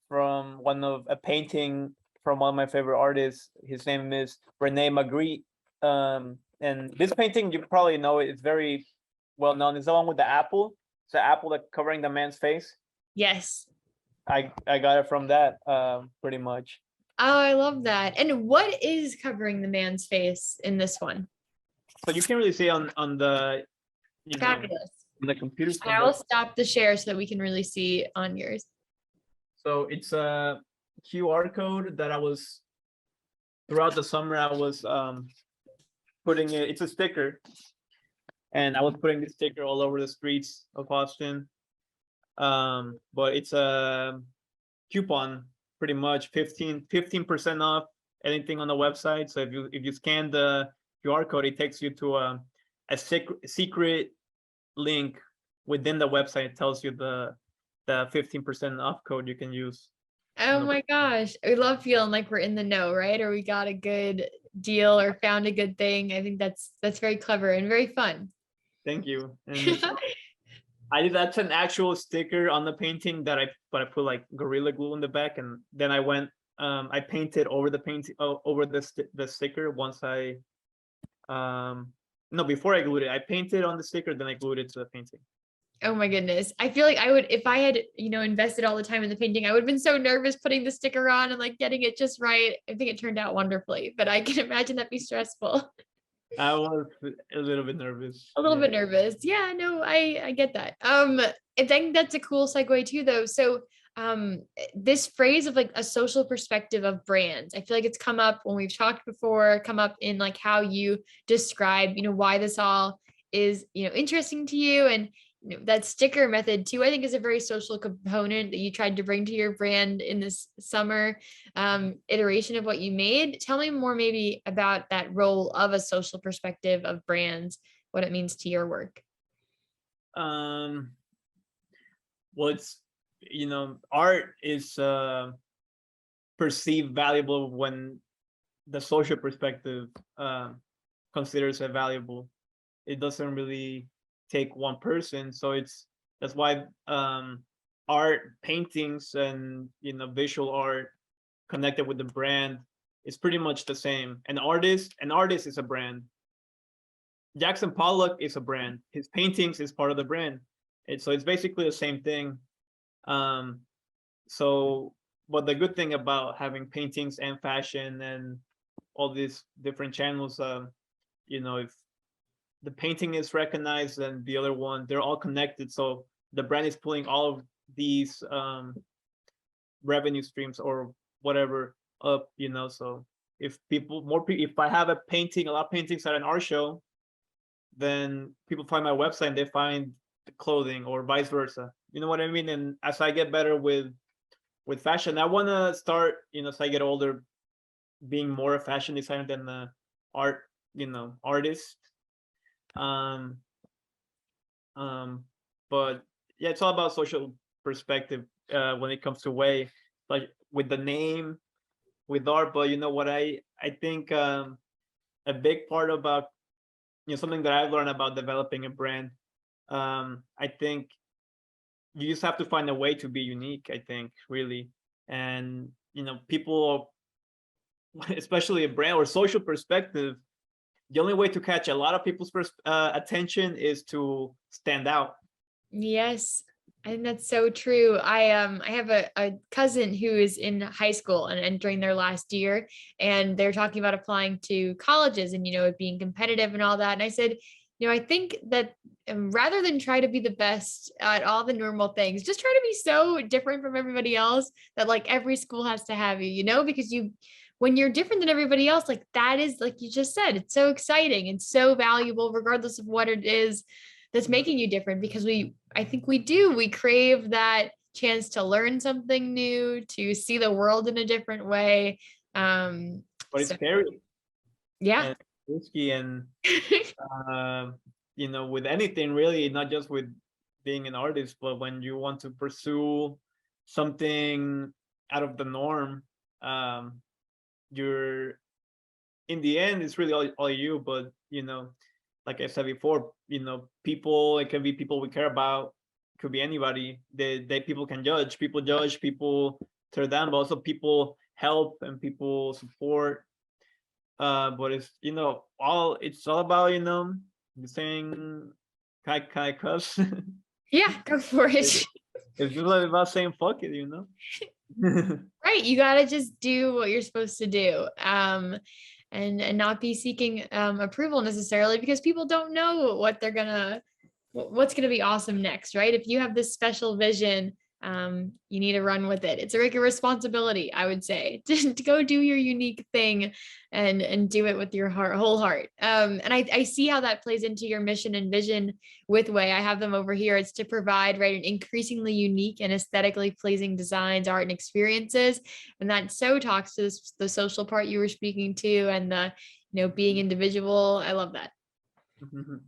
a painting from one of my favorite artists. His name is Rene Magritte. And this painting, you probably know it. It's very well known. It's the one with the apple. It's the apple that covering the man's face. Yes. I got it from that pretty much. Oh, I love that. And what is covering the man's face in this one? So you can really see on the Fabulous. on the computer screen. I will stop the share so that we can really see on yours. So it's a QR code that I was throughout the summer. I was putting it. It's a sticker, and I was putting this sticker all over the streets of Austin. But it's a coupon, pretty much 15% off anything on the website. So if you scan the QR code, it takes you to a secret link within the website. It tells you the 15% off code you can use. Oh my gosh. We love feeling like we're in the know, right? Or we got a good deal or found a good thing. I think that's very clever and very fun. Thank you. And that's an actual sticker on the painting that I put like Gorilla Glue in the back, and then I went I painted over the painting over the sticker once I no, before I glued it. I painted on the sticker, then I glued it to the painting. Oh my goodness. I feel like I would, if I had, invested all the time in the painting, I would have been so nervous putting the sticker on and like getting it just right. I think it turned out wonderfully, but I can imagine that'd be stressful. I was a little bit nervous. A little bit nervous. Yeah, no, I get that. I think that's a cool segue too, though. So, this phrase of like a social perspective of brands, I feel like it's come up when we've talked before, come up in like how you describe, why this all is, interesting to you. And that sticker method too, I think is a very social component that you tried to bring to your brand in this summer iteration of what you made. Tell me more maybe about that role of a social perspective of brands, what it means to your work. Well, it's art is perceived valuable when the social perspective considers it valuable. It doesn't really take one person, so that's why art, paintings, and visual art connected with the brand is pretty much the same. An artist is a brand. Jackson Pollock is a brand. His paintings is part of the brand. So it's basically the same thing. So, but the good thing about having paintings and fashion and all these different channels, if the painting is recognized and the other one, they're all connected. So the brand is pulling all of these revenue streams or whatever up, so if I have a lot of paintings at an art show, then people find my website and they find the clothing, or vice versa. You know what I mean? And as I get better with fashion, I want to start, as I get older, being more a fashion designer than the art, artist. But yeah, it's all about social perspective when it comes to way, like with the name, with art. But what I think a big part about something that I've learned about developing a brand, I think you just have to find a way to be unique, I think, really. And people, especially a brand or social perspective, the only way to catch a lot of people's attention is to stand out. Yes. I think that's so true. I have a cousin who is in high school and entering their last year, and they're talking about applying to colleges and it being competitive and all that. And I said, I think that rather than try to be the best at all the normal things, just try to be so different from everybody else that like every school has to have you, because when you're different than everybody else, like that is like you just said, it's so exciting and so valuable, regardless of what it is that's making you different, because I think we crave that chance to learn something new, to see the world in a different way. But it's So scary yeah. and risky, and with anything really, not just with being an artist, but when you want to pursue something out of the norm, you're in the end it's really all you. But like I said before, people, it can be people we care about, it could be anybody. They people can judge, people tear down, but also people help and people support. But it's all about saying kai cuss. Yeah, go for it's it. just like about saying fuck it. Right, you got to just do what you're supposed to do, and not be seeking approval necessarily, because people don't know what's gonna be awesome next, right? If you have this special vision, you need to run with it. It's like a responsibility, I would say, to go do your unique thing and do it with your whole heart. And I see how that plays into your mission and vision with Way. I have them over here. It's to provide, right, an increasingly unique and aesthetically pleasing designs, art, and experiences. And that so talks to the social part you were speaking to, and the, being individual. I love that.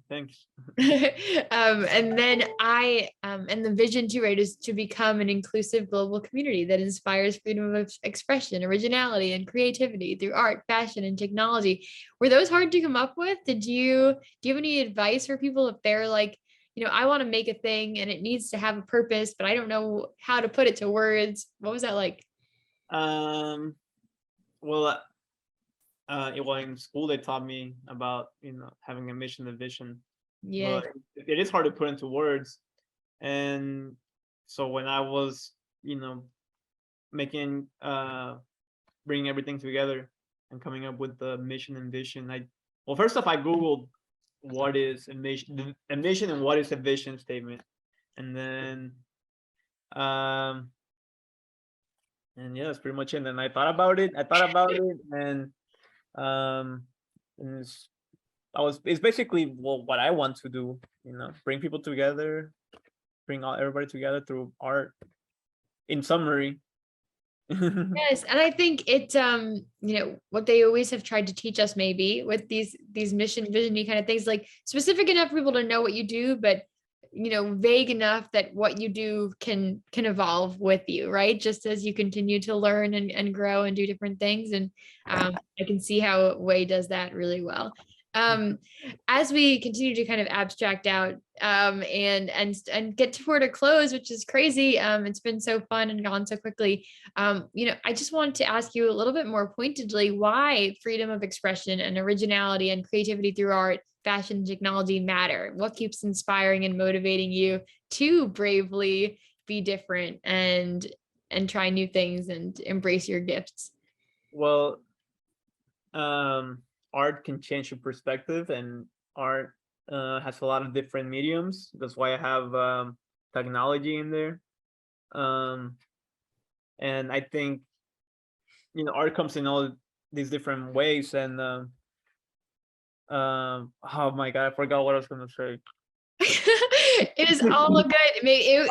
Thanks. And then and the vision too, right, is to become an inclusive global community that inspires freedom of expression, originality, and creativity through art, fashion, and technology. Were those hard to come up with? Do you have any advice for people if they're like, I want to make a thing and it needs to have a purpose, but I don't know how to put it to words? What was that like? Well, in school they taught me about having a mission and vision, Yeah. but it is hard to put into words. And so when I was making bringing everything together and coming up with the mission and vision, first off I googled what is a mission and what is a vision statement, and then and yeah, that's pretty much it. And then I thought about it, and um and it's basically what I want to do, bring people together, bring everybody together through art, in summary. Yes, and I think it's what they always have tried to teach us, maybe with these mission visiony kind of things, like specific enough for people to know what you do, but vague enough that what you do can evolve with you, right? Just as you continue to learn and grow and do different things. And I can see how Way does that really well. Um, as we continue to kind of abstract out and get toward a close, which is crazy. It's been so fun and gone so quickly. I just wanted to ask you a little bit more pointedly why freedom of expression and originality and creativity through art, fashion, technology matter. What keeps inspiring and motivating you to bravely be different and try new things and embrace your gifts? Well, art can change your perspective, and art has a lot of different mediums. That's why I have technology in there. And I think art comes in all these different ways. And oh my god, I forgot what I was gonna say. It is all good. Maybe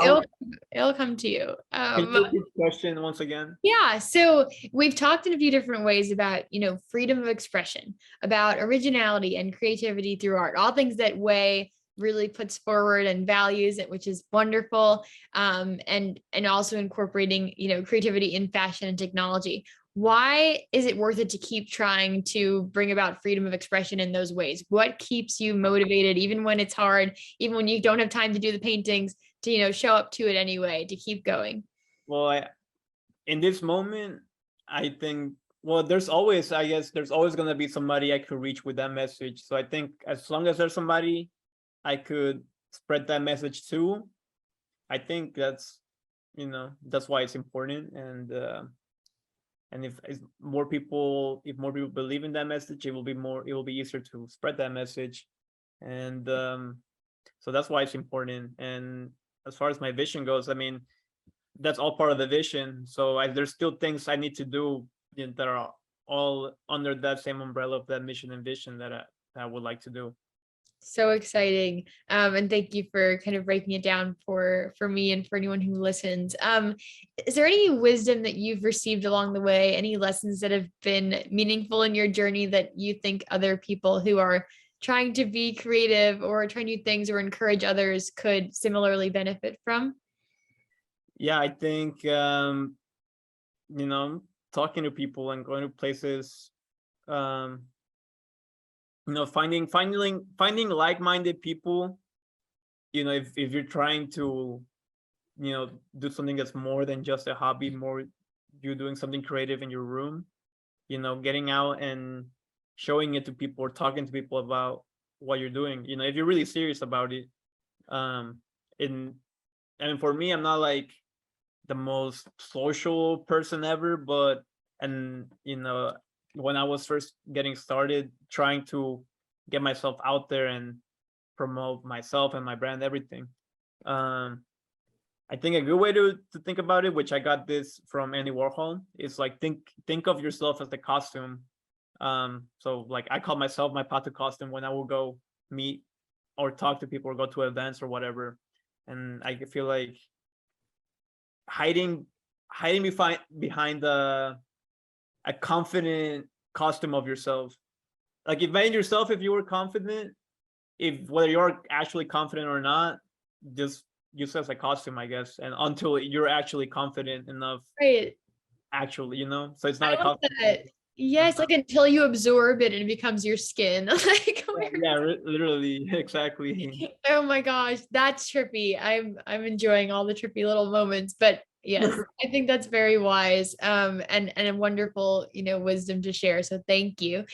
it'll come to you. Can you repeat the question once again? Yeah, so we've talked in a few different ways about, freedom of expression, about originality and creativity through art, all things that Way really puts forward and values it, which is wonderful. And also incorporating, creativity in fashion and technology. Why is it worth it to keep trying to bring about freedom of expression in those ways? What keeps you motivated, even when it's hard, even when you don't have time to do the paintings, to, show up to it anyway, to keep going? Well, in this moment, I think, well, there's always going to be somebody I could reach with that message. So I think as long as there's somebody I could spread that message to, I think that's, that's why it's important. And if more people believe in that message, it will be easier to spread that message. And so that's why it's important. And as far as my vision goes, I mean, that's all part of the vision. So there's still things I need to do, that are all under that same umbrella of that mission and vision that I would like to do. So exciting. And thank you for kind of breaking it down for me and for anyone who listens. Is there any wisdom that you've received along the way, any lessons that have been meaningful in your journey that you think other people who are trying to be creative or try new things or encourage others could similarly benefit from? Yeah, I think talking to people and going to places, finding like-minded people, if you're trying to, do something that's more than just a hobby, more you're doing something creative in your room, getting out and showing it to people or talking to people about what you're doing, if you're really serious about it. And for me, I'm not like the most social person ever, but when I was first getting started, trying to get myself out there and promote myself and my brand, everything. I think a good way to think about it, which I got this from Andy Warhol, is like think of yourself as the costume. So like I call myself my Pato costume when I will go meet or talk to people or go to events or whatever. And I feel like hiding behind a confident costume of yourself. Like imagine yourself if you were confident, if whether you're actually confident or not, just use as a costume, I guess. And until you're actually confident enough, Right. actually, so it's not I a love costume. that. Yes, like until you absorb it and it becomes your skin. Like, Yeah, literally, exactly. oh my gosh, that's trippy. I'm enjoying all the trippy little moments, but yes, I think that's very wise. And a wonderful, wisdom to share. So thank you.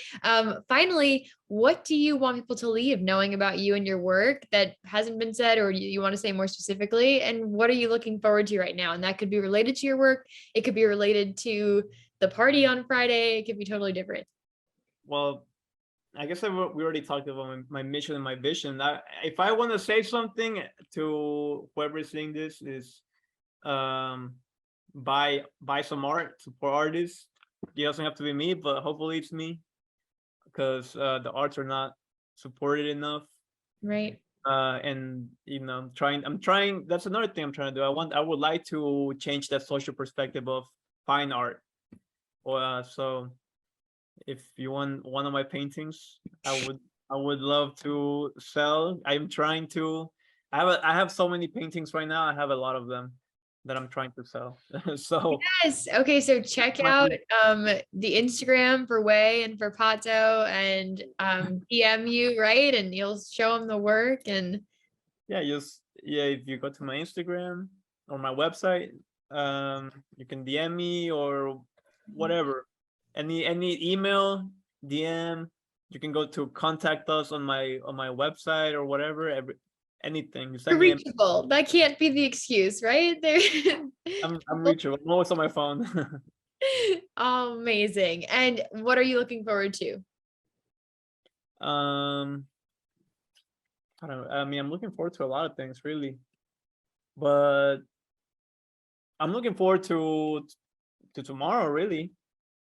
Finally, what do you want people to leave knowing about you and your work that hasn't been said, or you want to say more specifically? And what are you looking forward to right now? And that could be related to your work. It could be related to the party on Friday. It could be totally different. Well, I guess we already talked about my mission and my vision. If I want to say something to whoever is seeing this, is buy some art, support artists. It doesn't have to be me, but hopefully it's me, because the arts are not supported enough. Right. And I'm trying. That's another thing I'm trying to do. I would like to change that social perspective of fine art. So if you want one of my paintings, I would love to sell. I'm trying to. I have so many paintings right now. I have a lot of them that I'm trying to sell. So Yes. Okay. So check out the Instagram for Way and for Pato and DM you, right? And you'll show them the work and yeah, if you go to my Instagram or my website, you can DM me or whatever. Any email, DM. You can go to contact us on my website or whatever. Anything. You you're send me. reachable. That can't be the excuse, right? There. I'm reachable. I'm always on my phone. Oh, amazing. And what are you looking forward to? um, I don't know. I mean, I'm looking forward to a lot of things, really, but I'm looking forward to tomorrow. Really,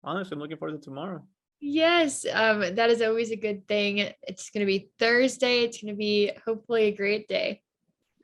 honestly, I'm looking forward to tomorrow. Yes, that is always a good thing. It's going to be Thursday. It's going to be hopefully a great day.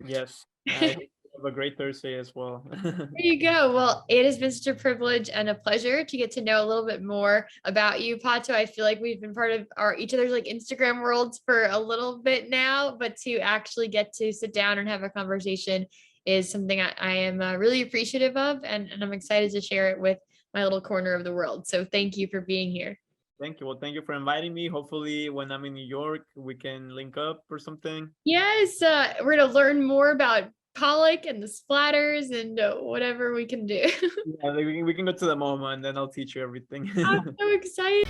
Yes, I hope you have a great Thursday as well. There you go. Well, it has been such a privilege and a pleasure to get to know a little bit more about you, Pato. I feel like we've been part of each other's like Instagram worlds for a little bit now, but to actually get to sit down and have a conversation is something I am really appreciative of, and I'm excited to share it with my little corner of the world. So thank you for being here. Thank you. Well, thank you for inviting me. Hopefully, when I'm in New York, we can link up or something. Yes, we're going to learn more about Pollock and the splatters and whatever we can do. Yeah, we can go to the MoMA and then I'll teach you everything. I'm so excited.